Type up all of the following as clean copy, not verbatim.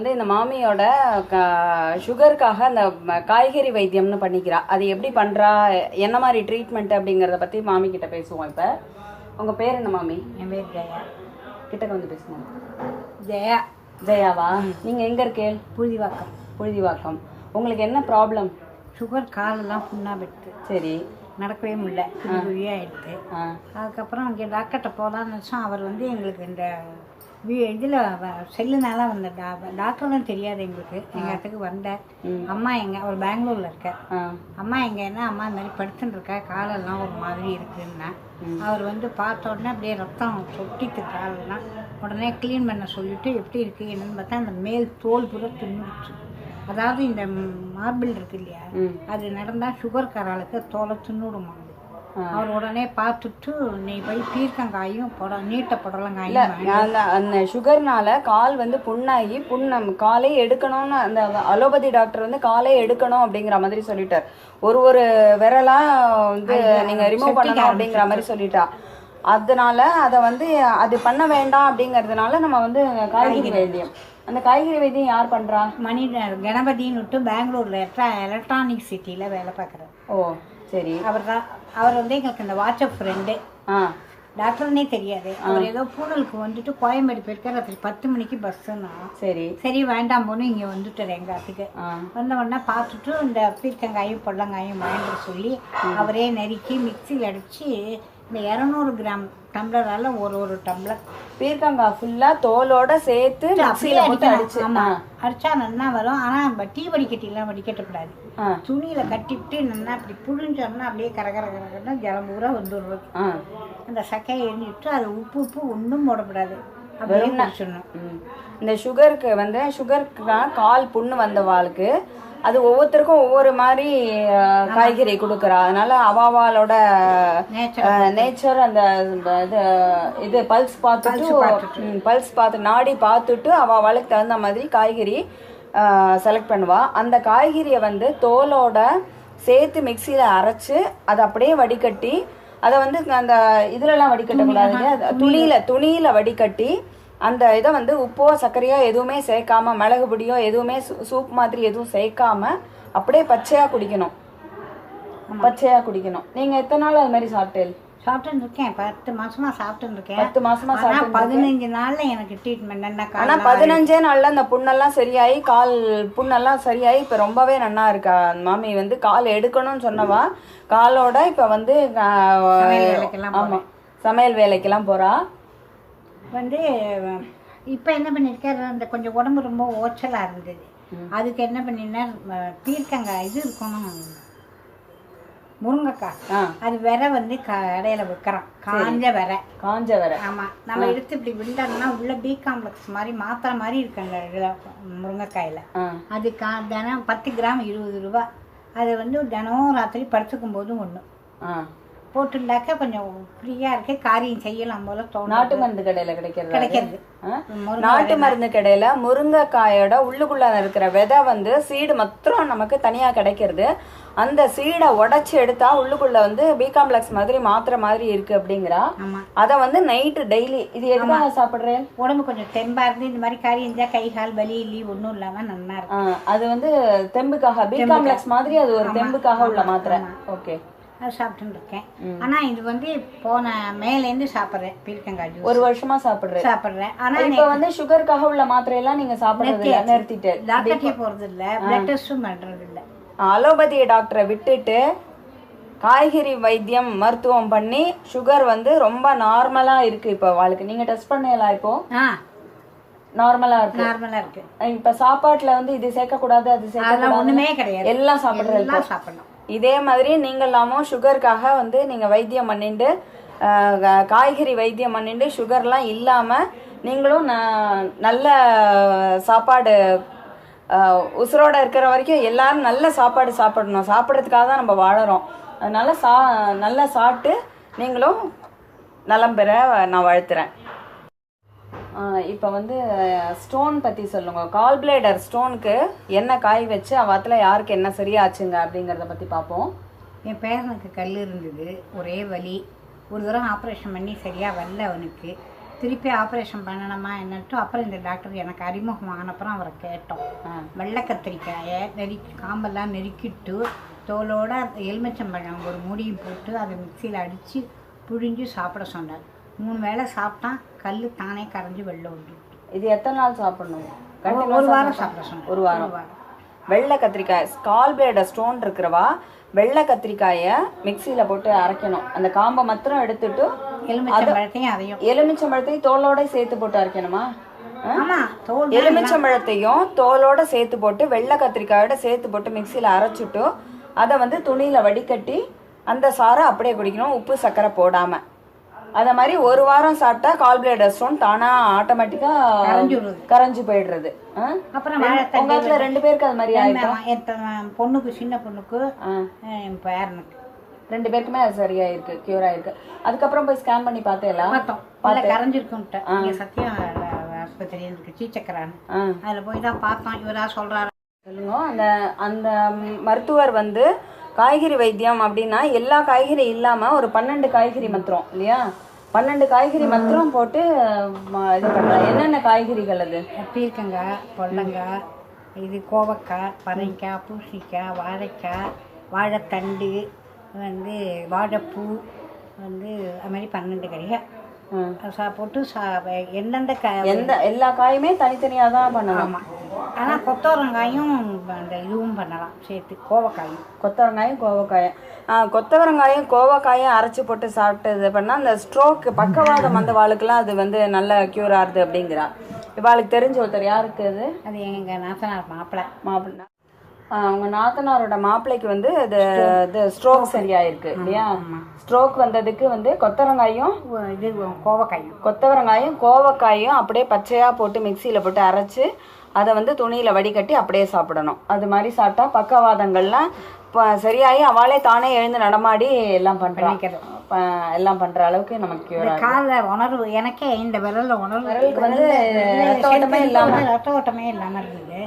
வந்து இந்த மாமியோட சுகருக்காக அந்த காய்கறி வைத்தியம்னு பண்ணிக்கிறா. அது எப்படி பண்ணுறா, என்ன மாதிரி ட்ரீட்மெண்ட் அப்படிங்கிறத பற்றி மாமி கிட்ட பேசுவோம். இப்போ உங்கள் பேர் என்ன மாமி? என் பேர் ஜெயா. கிட்டக்க வந்து பேசுவோம். ஜெயா. ஜெயாவா? நீங்கள் எங்கே இருக்கே? புழுதிவாக்கம். புழுதிவாக்கம். உங்களுக்கு என்ன ப்ராப்ளம்? சுகர், காலெல்லாம் புண்ணாக விட்டு. சரி. நடக்கவே முடியல, குழியாகிடுது. அதுக்கப்புறம் இங்கே டாக்டர்கிட்ட போகலான்னு வச்சோம். அவர் வந்து எங்களுக்கு இந்த இதில் செல்லுனால வந்த டாக்டர்லாம் தெரியாது எங்களுக்கு. எங்கள் இடத்துக்கு வந்த அம்மா அவர் பெங்களூரில் இருக்க அம்மா எங்கன்னா அம்மா இந்த மாதிரி படுத்துன்னு இருக்கா, காலெல்லாம் ஒரு மாதிரி இருக்குன்னா அவர் வந்து பார்த்த உடனே அப்படியே ரத்தம் சொட்டிக்கு காலெல்லாம். உடனே க்ளீன் பண்ண சொல்லிவிட்டு எப்படி இருக்குது என்னன்னு பார்த்தா அந்த மேல் தோல் பூரா தின்னுடுச்சு. அதாவது இந்த மார்பிள் இருக்கு இல்லையா, அது நடந்தால் சுகர்காரர்களுக்கு தோலை தின்னுடுமா. அவர் உடனே பார்த்துட்டு நீ போய் பீர்க்கங்காயும் நீட்ட புடலங்காயும். அந்த சுகர்னால கால் வந்து புண்ணாகி காலே எடுக்கணும்னு அந்த அலோபதி டாக்டர் வந்து காலே எடுக்கணும் அப்படிங்கிற மாதிரி சொல்லிட்டார். ஒரு விரலா வந்து நீங்க ரிமூவ் பண்ணணும் அப்படிங்கிற மாதிரி சொல்லிட்டா. அதனால அதை வந்து அது பண்ண வேண்டாம் அப்படிங்கறதுனால நம்ம வந்து காய்கறி வைத்தியம். அந்த காய்கறி வைத்தியம் யார் பண்றா? கணபதின்னு விட்டு பெங்களூர்ல எலக்ட்ரானிக் சிட்டியில வேலை பார்க்குறாரு. ஓ சரி. அவர் வந்து எங்களுக்கு இந்த வாட்ஸ்அப் ஃப்ரெண்டு. டாக்டர்னே தெரியாது. அவர் ஏதோ பூனலுக்கு வந்துட்டு கோயம்பேடு போயிருக்காரு. ராத்திரி 10 மணிக்கு பஸ்ஸுன்னா சரி வேண்டாம் போன்னு இங்கே வந்துட்டார் எங்கள் இடத்துக்கு. வந்த உடனே பார்த்துட்டு இந்த பீர்க்கங்காயும் பொள்ளங்காயும் வாங்கிட்டு சொல்லி அவரே நறுக்கி மிக்சியில் அடித்து இந்த 200 கிராம் டம்ளரால் ஒரு டம்ளர் பீர்க்கங்காய் ஃபுல்லாக தோலோட சேர்த்து அடிச்சா நல்லா வரும். ஆனால் டீ வடிகட்டிலாம் வடிகட்டக்கூடாது. துணியில் கட்டிவிட்டு நல்லா அப்படி புழிஞ்சோம்னா அப்படியே கரகரகரன்னா ஜலம் பூரா வந்துடுறது. அந்த சக்கையை எண்ணிட்டு அது உப்பு ஒன்றும் போடக்கூடாது. அப்படியே குடிச்சிடணும். இந்த சுகருக்கு வந்து கால் புண்ணு வந்தவாளுக்கு அது ஒவ்வொருத்தருக்கும் ஒவ்வொரு மாதிரி காய்கறி கொடுக்குறா. அதனால அவாவாலோட நேச்சர் அந்த இது பல்ஸ் பார்த்து நாடி பார்த்துட்டு அவாவாளுக்கு தகுந்த மாதிரி காய்கறி செலக்ட் பண்ணுவா. அந்த காய்கறியை வந்து தோலோட சேர்த்து மிக்சியில் அரைச்சு அதை அப்படியே வடிகட்டி அதை வந்து அந்த இதுலலாம் வடிகட்டக்கூடாது, துணியில வடிகட்டி அந்த இதை வந்து உப்போ சர்க்கரையோ எதுவுமே சேர்க்காம, மிளகு பொடியோ எதுவுமே சூப் மாதிரி எதுவும் சேர்க்காம அப்படியே பச்சையா குடிக்கணும். நீங்க எத்தனை நாள் அது மாதிரி சாப்பிட்டு இருக்கேன்? 10 மாசமா சாப்பிட்டு இருக்கேன். 10 மாசமா 15 நாள்ல எனக்கு ட்ரீட்மெண்ட். ஆனா 15 நாள்ல அந்த புண்ணெல்லாம் சரியாயி, கால் புண்ணெல்லாம் சரியாயி இப்ப ரொம்பவே நல்லா இருக்கா. மாமி வந்து கால் எடுக்கணும்னு சொன்னவா காலோட இப்ப வந்து சமையல் வேலைக்கெல்லாம் போறா. வந்து இப்போ என்ன பண்ணியிருக்காரு, அந்த கொஞ்சம் உடம்பு ரொம்ப ஓச்சலாக இருந்தது. அதுக்கு என்ன பண்ணினார், பீர்க்கங்காய் இது இருக்கணும், முருங்கைக்காய், அது விரை வந்து கடையில் விற்கிறான். காஞ்ச விரை. ஆமாம், நம்ம எடுத்து இப்படி விண்டோம்னா உள்ள பி காம்ப்ளெக்ஸ் மாதிரி மாத்திரை மாதிரி இருக்குங்க முருங்கைக்காயில். அது தினம் 10 கிராம் 20 ரூபா. அது வந்து தினம் ராத்திரி படுத்துக்கும் போதும் ஒன்று போட்டுண்டாக்க கொஞ்சம் ஃப்ரீயா இருக்கு, காரியம் செய்யலாம் போல தோணும். நாட்டு மருந்து கடையில கிடைக்கிறது. நாட்டு மருந்து கடையில முருங்கைக்காயோட உள்ளுக்குள்ள இருக்கிற விதை வந்து சீடு மாத்திரம் நமக்கு தனியா கிடைக்கிறது. அந்த சீடை உடைச்சு எடுத்தா உள்ளுக்குள்ள வந்து பி காம்ப்ளெக்ஸ் மாதிரி மாத்திரை மாதிரி இருக்கு அப்படிங்கிறா. அதை வந்து நைட்டு டெய்லி இது எதுக்காக சாப்பிடுறேன், உடம்பு கொஞ்சம் தெம்பா இருந்து இந்த மாதிரி காரியம் இருந்தா கை கால் வலி இல்லி ஒன்றும் இல்லாம நல்லா இருக்கும். அது வந்து தெம்புக்காக, பி காம்ப்ளெக்ஸ் மாதிரி அது ஒரு தெம்புக்காக உள்ள மாத்திரை. ஓகே, அது சாப்பிட்டு இருக்கேன். ஆனா இது வந்து போன மேலேருந்து சாப்பிட்றேன். பீர்க்கங்காய் ஜூஸ் 1 வருஷமா சாப்பிடுறேன். ஆனா இப்ப வந்து சுகருக்காக உள்ள மாத்திரை எல்லாம் நீங்க சாப்பிடுறது நிறுத்திட்டு டாக்டர்கிட்ட போறது இல்ல, பிளட் டெஸ்டும் பண்றது இல்ல. அலோபதி டாக்டரை விட்டுட்டு காய்கறி வைத்தியம் மருத்துவம் பண்ணி சுகர் வந்து ரொம்ப நார்மலா இருக்கு இப்ப வாழ்க்கை. நீங்க டெஸ்ட் பண்ணலாம், இப்போ நார்மலா இருக்கு. இப்ப சாப்பாட்டுல வந்து இது சேர்க்க கூடாது, அது சேர்க்க ஒண்ணுமே கிடையாது, எல்லாம் சாப்பிடணும். இதே மாதிரி நீங்களாமும் சுகருக்காக வந்து நீங்கள் வைத்தியம் பண்ணிட்டு காய்கறி வைத்தியம் பண்ணிட்டு சுகர்லாம் இல்லாமல் நீங்களும் நல்ல சாப்பாடு உசுரோட இருக்கிற வரைக்கும் எல்லாரும் நல்ல சாப்பாடு சாப்பிடணும். சாப்பிட்றதுக்காக தான் நம்ம வாழறோம். அதனால நல்லா சாப்பிட்டு நீங்களும் நலம் பெற நான் வாழ்த்துறேன். இப்போ வந்து ஸ்டோன் பற்றி சொல்லுங்கள். கால் பிளேடர் ஸ்டோனுக்கு என்ன காய் வச்சு அவத்தில் யாருக்கு என்ன சரியாச்சுங்க அப்படிங்கிறத பற்றி பார்ப்போம். என் பேரனுக்கு கல் இருந்தது, ஒரே வலி. ஒரு தடவை ஆப்ரேஷன் பண்ணி சரியாக வரல அவனுக்கு. திருப்பி ஆப்ரேஷன் பண்ணணுமா என்னட்டு அப்புறம் இந்த டாக்டர் எனக்கு அறிமுகம் ஆனப்புறம் அவரை கேட்டோம். வெள்ளை கத்திரிக்காயை காம்பெல்லாம் நெருக்கிட்டு தோலோட எலுமிச்சம்பழம் ஒரு மூடியும் போட்டு அதை மிக்சியில் அடித்து புழிஞ்சு சாப்பிட சொன்னார். 3 வேளை சாப்பிட்டான், கல் தானே கரைஞ்சி வெளில விட்டு. இது எத்தனை நாள் சாப்பிடணும்? ஒரு வாரம் சாப்பிட சொன்னேன். ஒரு வாரம். வெள்ளை கத்திரிக்காய் கால் பிளேடர் ஸ்டோன் இருக்கிறவா வெள்ளை கத்திரிக்காயை மிக்சியில் போட்டு அரைக்கணும். அந்த காம்பை மாத்திரம் எடுத்துட்டு எலுமிச்சம்பழத்தையும் தோலோட சேர்த்து போட்டு அரைக்கணுமா? எலுமிச்சம்பழத்தையும் தோலோட சேர்த்து போட்டு வெள்ளை கத்திரிக்காயோட சேர்த்து போட்டு மிக்சியில் அரைச்சிட்டு அதை வந்து துணியில் வடிகட்டி அந்த சாரை அப்படியே குடிக்கணும், உப்பு சர்க்கரை போடாம. அத மாதிரி ஒரு வாரம் சாப்பிட்டா கால் பிளேடர் ஸ்டோன் தானா ஆட்டோமேட்டிக்கா கரைஞ்சு போயிடுறது. அப்புறம் உங்களுக்கு 2 பேருக்கு அது மாதிரி ஆயிடும். பொண்ணுக்கு, சின்ன பொண்ணுக்கு, என் பேரனுக்கு 2 பேருக்குமே அது சரியாயிருக்கு, கியூர் ஆயிருக்கு. அதுக்கப்புறம் போய் ஸ்கேன் பண்ணி பார்த்தேன், கரைஞ்சிருக்கும். சத்தியம் ஆஸ்பத்திரி இருக்கு, சீச்சக்கரான்னு, அதுல போய் தான் பார்த்தோம். இவரா சொல்றாரு. சொல்லுங்க. அந்த அந்த மருத்துவர் வந்து காய்கறி வைத்தியம் அப்படின்னா எல்லா காய்கறி இல்லாம ஒரு 12 காய்கறி மாத்திரம் இல்லையா, 12 காய்கறி மாத்திரம் போட்டு இது பண்றாங்க. என்னென்ன காய்கறிகள் அது? பீர்க்கங்காய், பொல்லங்காய், இது கோவக்காய், பரங்கிக்காய், பூசணிக்காய், வாழைக்காய், வாழைத்தண்டு, வந்து வாழைப்பூ, வந்து அது மாதிரி 12 கறிகள் போட்டு எந்தெந்த எல்லா காயுமே தனித்தனியாக தான் பண்ணலாம். ஆனால் கொத்தவரங்காயும் அந்த இதுவும் பண்ணலாம் சேர்த்து, கொத்தவரங்காயும் கோவக்காயும் அரைச்சி போட்டு சாப்பிட்டு இது பண்ணால் அந்த ஸ்ட்ரோக் பக்கவாதம் அந்த வாளுக்கெல்லாம் அது வந்து நல்ல க்யூர் ஆகுது அப்படிங்கிறா. இவாளுக்கு தெரிஞ்ச ஒருத்தர். யாருக்கு அது? அது எங்கள் நாத்தனார் மாப்பிள்ளை. அவங்க நாத்தனாரோட மாப்பிள்ளைக்கு வந்து இது ஸ்ட்ரோக் சரியாயிருக்கு இல்லையா. ஸ்ட்ரோக் வந்ததுக்கு வந்து கொத்தவரங்காயும் கோவக்காயும் அப்படியே பச்சையா போட்டு மிக்சியில போட்டு அரைச்சு அதை வந்து துணியில வடிகட்டி அப்படியே சாப்பிடணும். அது மாதிரி சாப்பிட்டா பக்கவாதங்கள்லாம் சரியாகி அவளே தானே எழுந்து நடமாடி எல்லாம் பண்ற அளவுக்கு நமக்கு கால உணர்வு. எனக்கே இந்த விரல்ல விரலுக்கு வந்து ரத்த ஓட்டமே இல்லாம இருந்தது.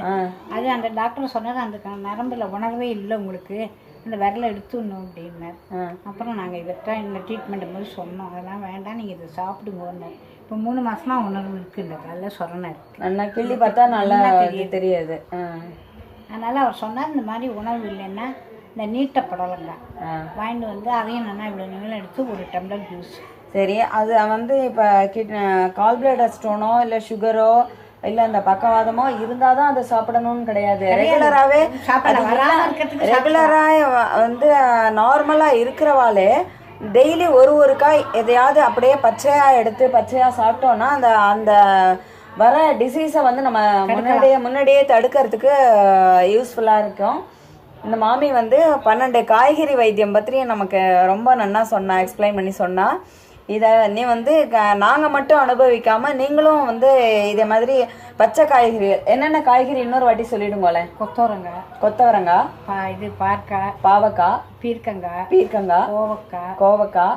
அது அந்த டாக்டர் சொன்னது, அந்த நரம்புல உணர்வே இல்லை உங்களுக்கு, அந்த விரலை எடுத்துடணும் அப்படின்னார். அப்புறம் நாங்கள் இவர்கிட்ட இந்த ட்ரீட்மெண்ட் போது சொன்னோம், அதெல்லாம் வேண்டாம், நீங்கள் இதை சாப்பிடுங்கன்னு. இப்போ 3 மாசமா உணர்வு இருக்கு, இந்த காலில் சொரணை இருக்கு. நல்லா கிள்ளி பார்த்தா நல்லா தெரியாது. அதனால அவர் சொன்னார், இந்த மாதிரி உணர்வு இல்லைன்னா இந்த நீட்ட புடலங்காய் வாங்கிட்டு வந்து அதையும் நல்லா இவ்வளோ நீளம் எடுத்து 1 டம்ளர் ஜூஸ். சரி, அது வந்து இப்போ கால் பிளேடர் ஸ்டோனோ இல்லை சுகரோ இல்லை இந்த பக்கவாதமோ இருந்தால் தான் அதை சாப்பிடணும்னு கிடையாது. ரெகுலராக வந்து நார்மலாக இருக்கிறவாளே டெய்லி ஒரு காய் எதையாவது அப்படியே பச்சையாக எடுத்து பச்சையாக சாப்பிட்டோன்னா அந்த அந்த வர டிசீஸை வந்து நம்ம முன்னாடியே தடுக்கிறதுக்கு யூஸ்ஃபுல்லாக இருக்கும். இந்த மாமி வந்து 12 காய்கறி வைத்தியம் பற்றி நமக்கு ரொம்ப நல்லா எக்ஸ்பிளைன் பண்ணி சொன்னா. இதை நீ வந்து நாங்கள் மட்டும் அனுபவிக்காம நீங்களும் வந்து இதே மாதிரி பச்சை காய்கறி என்னென்ன காய்கறி இன்னொரு வாட்டி சொல்லிடுங்களே. கொத்தவரங்காய், இது பாவக்காய், பீர்க்கங்காய், கோவக்காய்,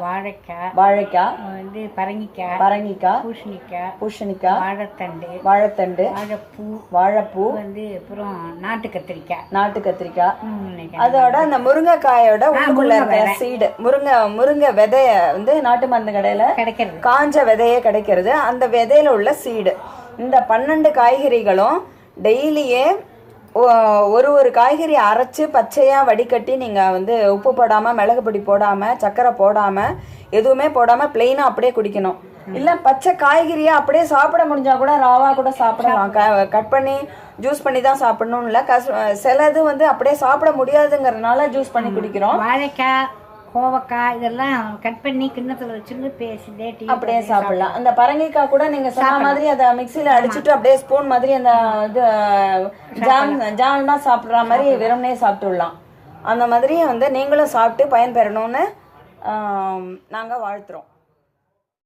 வாழைக்காய், வந்து பரங்கிக்காய், பூசணிக்காய், வாழைத்தண்டு, வாழைப்பூ, வந்து அப்புறம் நாட்டு கத்திரிக்காய், அதோட அந்த முருங்கைக்காயோட உள்ளுக்குள்ள இருக்க சீடு, முருங்கை விதைய வந்து நாட்டு மருந்து கடையில கிடைக்கிறது, காஞ்ச விதையே கிடைக்கிறது. அந்த விதையில உள்ள சீடு. இந்த 12 காய்கறிகளும் டெய்லியே ஒரு காய்கறி அரைச்சு பச்சையா வடிகட்டி நீங்க வந்து உப்பு போடாம, மிளகு பொடி போடாம, சர்க்கரை போடாம, எதுவுமே போடாம பிளெயினா அப்படியே குடிக்கணும். இல்ல பச்சை காய்கறியா அப்படியே சாப்பிட முடிஞ்சா கூட ராவா கூட சாப்பிடலாம். கட் பண்ணி ஜூஸ் பண்ணி தான் சாப்பிடணும் இல்ல. சிலது வந்து அப்படியே சாப்பிட முடியாதுங்கிறதுனால ஜூஸ் பண்ணி குடிக்கிறோம். வாழைக்காய், கோவக்காய் இதெல்லாம் கட் பண்ணி கிண்ணத்துல வச்சுட்டு பேசிட்டே அப்படியே சாப்பிடலாம். அந்த பரங்கிக்காய் கூட நீங்க சொன்ன மாதிரி அதை மிக்சியில அடிச்சுட்டு அப்படியே ஸ்பூன் மாதிரி அந்த இது ஜாம்னா சாப்பிடுற மாதிரி வெறும்னே சாப்பிட்டுடலாம். அந்த மாதிரி வந்து நீங்களும் சாப்பிட்டு பயன்பெறணும்னு நாங்க வாழ்த்துறோம்.